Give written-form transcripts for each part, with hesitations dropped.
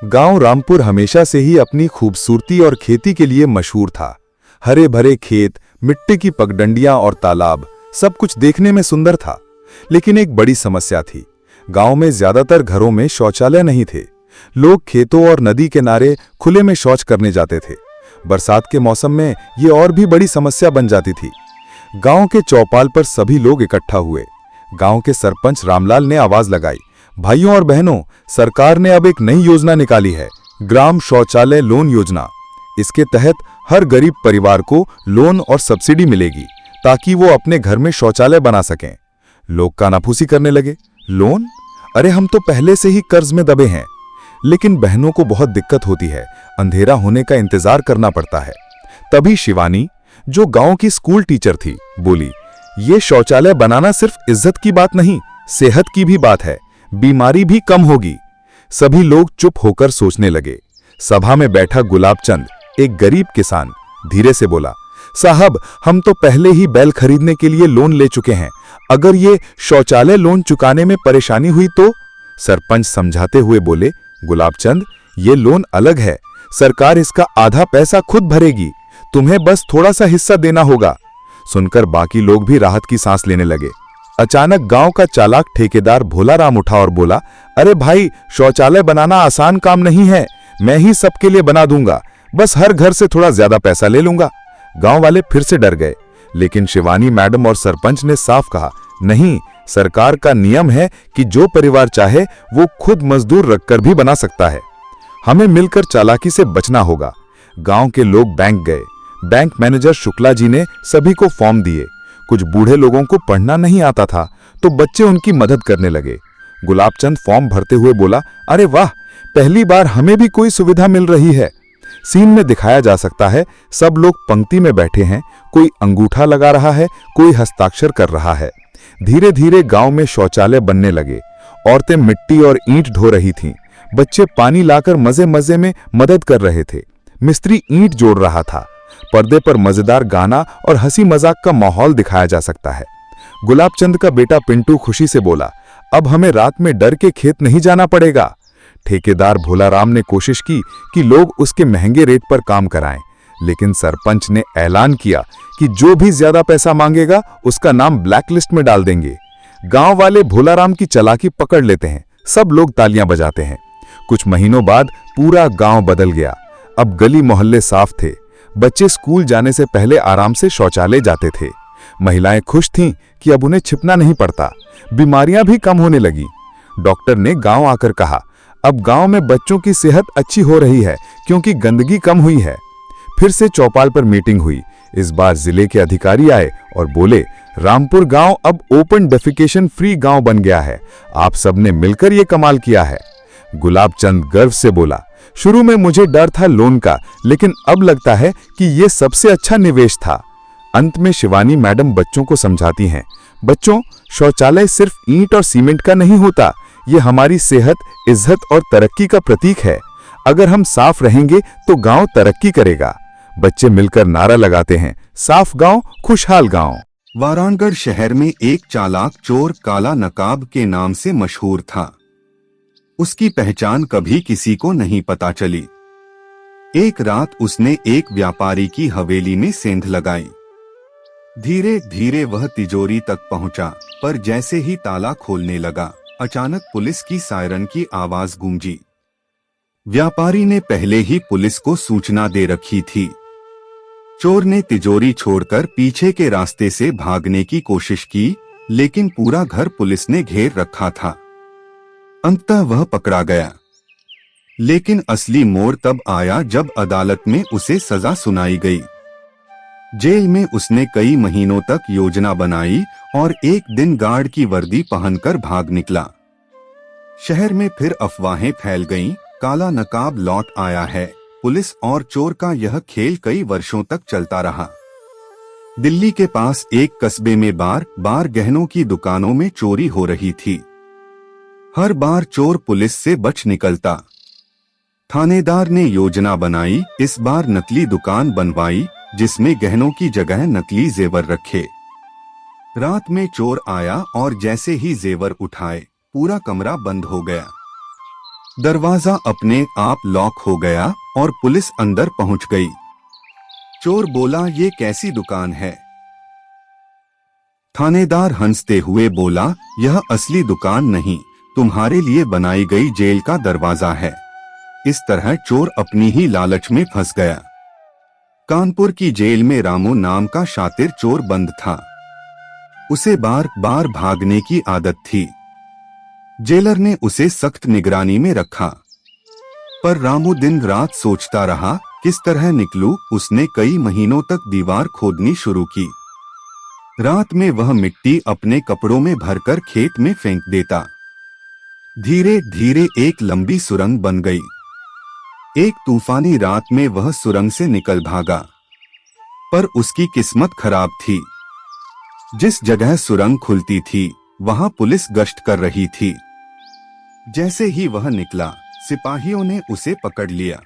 गांव रामपुर हमेशा से ही अपनी खूबसूरती और खेती के लिए मशहूर था। हरे भरे खेत, मिट्टी की पगडंडियां और तालाब, सब कुछ देखने में सुंदर था। लेकिन एक बड़ी समस्या थी। गांव में ज्यादातर घरों में शौचालय नहीं थे। लोग खेतों और नदी किनारे खुले में शौच करने जाते थे। बरसात के मौसम में ये और भी बड़ी समस्या बन जाती थी। गांव के चौपाल पर सभी लोग इकट्ठा हुए। गांव के सरपंच रामलाल ने आवाज लगाई, भाइयों और बहनों, सरकार ने अब एक नई योजना निकाली है, ग्राम शौचालय लोन योजना। इसके तहत हर गरीब परिवार को लोन और सब्सिडी मिलेगी ताकि वो अपने घर में शौचालय बना सकें। लोग कानाफूसी करने लगे, लोन? अरे हम तो पहले से ही कर्ज में दबे हैं। लेकिन बहनों को बहुत दिक्कत होती है, अंधेरा होने का इंतजार करना पड़ता है। तभी शिवानी, जो गांव की स्कूल टीचर थी, बोली, ये शौचालय बनाना सिर्फ इज्जत की बात नहीं, सेहत की भी बात है, बीमारी भी कम होगी। सभी लोग चुप होकर सोचने लगे। सभा में बैठा गुलाबचंद, एक गरीब किसान, धीरे से बोला, साहब हम तो पहले ही बैल खरीदने के लिए लोन ले चुके हैं, अगर ये शौचालय लोन चुकाने में परेशानी हुई तो? सरपंच समझाते हुए बोले, गुलाबचंद, ये लोन अलग है, सरकार इसका आधा पैसा खुद भरेगी, तुम्हें बस थोड़ा सा हिस्सा देना होगा। सुनकर बाकी लोग भी राहत की सांस लेने लगे। अचानक गांव का चालाक ठेकेदार भोलाराम उठा और बोला, अरे भाई, शौचालय बनाना आसान काम नहीं है, मैं ही सबके लिए बना दूंगा, बस हर घर से थोड़ा ज्यादा पैसा ले लूंगा। गांव वाले फिर से डर गए, लेकिन शिवानी मैडम और सरपंच ने साफ कहा, नहीं, सरकार का नियम है कि जो परिवार चाहे वो खुद मजदूर रखकर भी बना सकता है। हमें मिलकर चालाकी से बचना होगा। गांव के लोग बैंक गए। बैंक मैनेजर शुक्ला जी ने सभी को फॉर्म दिए। कुछ बूढ़े लोगों को पढ़ना नहीं आता था तो बच्चे उनकी मदद करने लगे। गुलाबचंद फॉर्म भरते हुए बोला, अरे वाह, पहली बार हमें भी कोई सुविधा मिल रही है। सीन में दिखाया जा सकता है, सब लोग पंक्ति में बैठे हैं, कोई अंगूठा लगा रहा है, कोई हस्ताक्षर कर रहा है। धीरे धीरे गांव में शौचालय बनने लगे। औरतें मिट्टी और ईंट ढो रही थीं। बच्चे पानी लाकर मजे मजे में मदद कर रहे थे। मिस्त्री ईंट जोड़ रहा था। पर्दे पर मजेदार गाना और हंसी मजाक का माहौल दिखाया जा सकता है। गुलाबचंद का बेटा पिंटू खुशी से बोला, अब हमें रात में डर के खेत नहीं जाना पड़ेगा। ठेकेदार भोलाराम ने कोशिश की कि लोग उसके महंगे रेट पर काम कराएं, लेकिन सरपंच ने ऐलान किया कि जो भी ज्यादा पैसा मांगेगा उसका नाम ब्लैकलिस्ट में डाल देंगे। गांव वाले भोलाराम की चालाकी पकड़ लेते हैं। सब लोग तालियां बजाते हैं। कुछ महीनों बाद पूरा गांव बदल गया। अब गली मोहल्ले साफ थे। बच्चे स्कूल जाने से पहले आराम से शौचालय जाते थे। महिलाएं खुश थीं कि अब उन्हें छिपना नहीं पड़ता। बीमारियां भी कम होने लगी। डॉक्टर ने गांव आकर कहा, अब गांव में बच्चों की सेहत अच्छी हो रही है क्योंकि गंदगी कम हुई है। फिर से चौपाल पर मीटिंग हुई। इस बार जिले के अधिकारी आए और बोले, रामपुर गांव अब ओपन डेफिकेशन फ्री गांव बन गया है। आप सबने मिलकर यह कमाल किया है। गुलाबचंद गर्व से बोला, शुरू में मुझे डर था लोन का, लेकिन अब लगता है कि यह सबसे अच्छा निवेश था। अंत में शिवानी मैडम बच्चों को समझाती हैं, बच्चों, शौचालय सिर्फ ईंट और सीमेंट का नहीं होता, यह हमारी सेहत, इज्जत और तरक्की का प्रतीक है। अगर हम साफ रहेंगे तो गांव तरक्की करेगा। बच्चे मिलकर नारा लगाते हैं, साफ गांव खुशहाल गांव। वाराणगढ़ शहर में एक चालाक चोर काला नकाब के नाम से मशहूर था। उसकी पहचान कभी किसी को नहीं पता चली। एक रात उसने एक व्यापारी की हवेली में सेंध लगाई। धीरे धीरे वह तिजोरी तक पहुंचा, पर जैसे ही ताला खोलने लगा, अचानक पुलिस की सायरन की आवाज गूंजी। व्यापारी ने पहले ही पुलिस को सूचना दे रखी थी। चोर ने तिजोरी छोड़कर पीछे के रास्ते से भागने की कोशिश की, लेकिन पूरा घर पुलिस ने घेर रखा था। अंततः वह पकड़ा गया। लेकिन असली मोड़ तब आया जब अदालत में उसे सजा सुनाई गई। जेल में उसने कई महीनों तक योजना बनाई और एक दिन गार्ड की वर्दी पहनकर भाग निकला। शहर में फिर अफवाहें फैल गईं, काला नकाब लौट आया है। पुलिस और चोर का यह खेल कई वर्षों तक चलता रहा। दिल्ली के पास एक कस्बे में बार गहनों की दुकानों में चोरी हो रही थी। हर बार चोर पुलिस से बच निकलता। थानेदार ने योजना बनाई, इस बार नकली दुकान बनवाई जिसमें गहनों की जगह नकली जेवर रखे। रात में चोर आया और जैसे ही जेवर उठाए, पूरा कमरा बंद हो गया। दरवाजा अपने आप लॉक हो गया और पुलिस अंदर पहुंच गई। चोर बोला, ये कैसी दुकान है? थानेदार हंसते हुए बोला, यह असली दुकान नहीं, तुम्हारे लिए बनाई गई जेल का दरवाजा है। इस तरह चोर अपनी ही लालच में फंस गया। कानपुर की जेल में रामू नाम का शातिर चोर बंद था। उसे बार बार भागने की आदत थी। जेलर ने उसे सख्त निगरानी में रखा, पर रामू दिन रात सोचता रहा, किस तरह निकलूं। उसने कई महीनों तक दीवार खोदनी शुरू की। रात में वह मिट्टी अपने कपड़ों में भरकर खेत में फेंक देता। धीरे धीरे एक लंबी सुरंग बन गई। एक तूफानी रात में वह सुरंग से निकल भागा, पर उसकी किस्मत खराब थी। जिस जगह सुरंग खुलती थी वहां पुलिस गश्त कर रही थी। जैसे ही वह निकला, सिपाहियों ने उसे पकड़ लिया।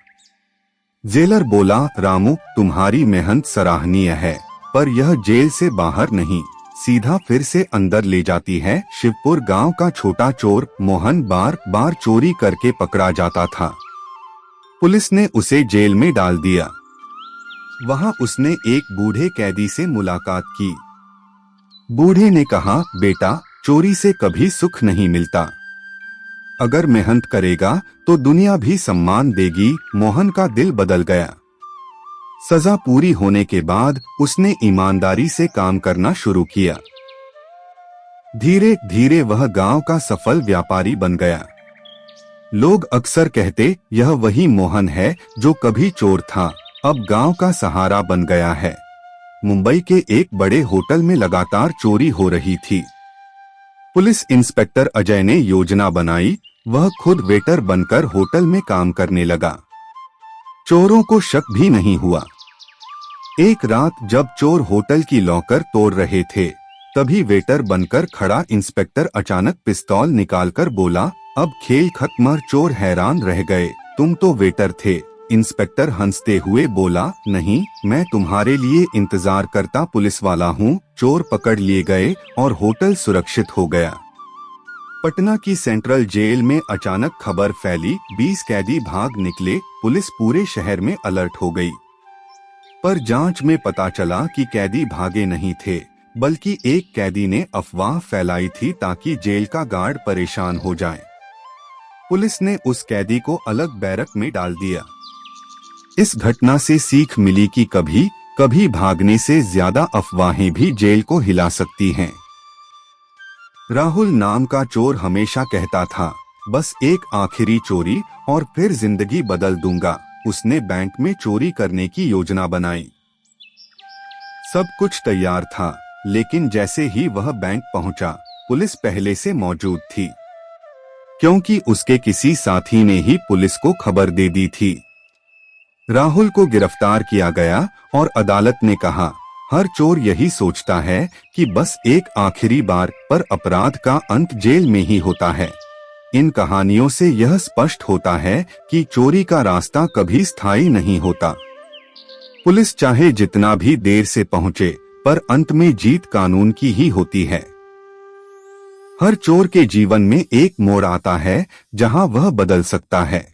जेलर बोला, रामू, तुम्हारी मेहनत सराहनीय है, पर यह जेल से बाहर नहीं, सीधा फिर से अंदर ले जाती है। शिवपुर गांव का छोटा चोर मोहन बार बार चोरी करके पकड़ा जाता था। पुलिस ने उसे जेल में डाल दिया। वहां उसने एक बूढ़े कैदी से मुलाकात की। बूढ़े ने कहा, बेटा, चोरी से कभी सुख नहीं मिलता। अगर मेहनत करेगा तो दुनिया भी सम्मान देगी। मोहन का दिल बदल गया। सजा पूरी होने के बाद उसने ईमानदारी से काम करना शुरू किया। धीरे धीरे वह गांव का सफल व्यापारी बन गया। लोग अक्सर कहते, यह वही मोहन है जो कभी चोर था, अब गांव का सहारा बन गया है। मुंबई के एक बड़े होटल में लगातार चोरी हो रही थी। पुलिस इंस्पेक्टर अजय ने योजना बनाई। वह खुद वेटर बनकर होटल में काम करने लगा। चोरों को शक भी नहीं हुआ। एक रात जब चोर होटल की लॉकर तोड़ रहे थे, तभी वेटर बनकर खड़ा इंस्पेक्टर अचानक पिस्तौल निकालकर बोला, अब खेल खत्म। चोर हैरान रह गए, तुम तो वेटर थे। इंस्पेक्टर हंसते हुए बोला, नहीं, मैं तुम्हारे लिए इंतजार करता पुलिस वाला हूँ। चोर पकड़ लिए गए और होटल सुरक्षित हो गया। पटना की सेंट्रल जेल में अचानक खबर फैली, 20 कैदी भाग निकले। पुलिस पूरे शहर में अलर्ट हो गई। पर जांच में पता चला कि कैदी भागे नहीं थे, बल्कि एक कैदी ने अफवाह फैलाई थी ताकि जेल का गार्ड परेशान हो जाए। पुलिस ने उस कैदी को अलग बैरक में डाल दिया। इस घटना से सीख मिली कि कभी कभी भागने से ज्यादा अफवाहें भी जेल को हिला सकती हैं। राहुल नाम का चोर हमेशा कहता था, बस एक आखिरी चोरी और फिर जिंदगी बदल दूंगा। उसने बैंक में चोरी करने की योजना बनाई। सब कुछ तैयार था, लेकिन जैसे ही वह बैंक पहुंचा, पुलिस पहले से मौजूद थी, क्योंकि उसके किसी साथी ने ही पुलिस को खबर दे दी थी। राहुल को गिरफ्तार किया गया और अदालत ने कहा, हर चोर यही सोचता है कि बस एक आखिरी बार, पर अपराध का अंत जेल में ही होता है। इन कहानियों से यह स्पष्ट होता है कि चोरी का रास्ता कभी स्थायी नहीं होता। पुलिस चाहे जितना भी देर से पहुंचे, पर अंत में जीत कानून की ही होती है। हर चोर के जीवन में एक मोड़ आता है जहां वह बदल सकता है।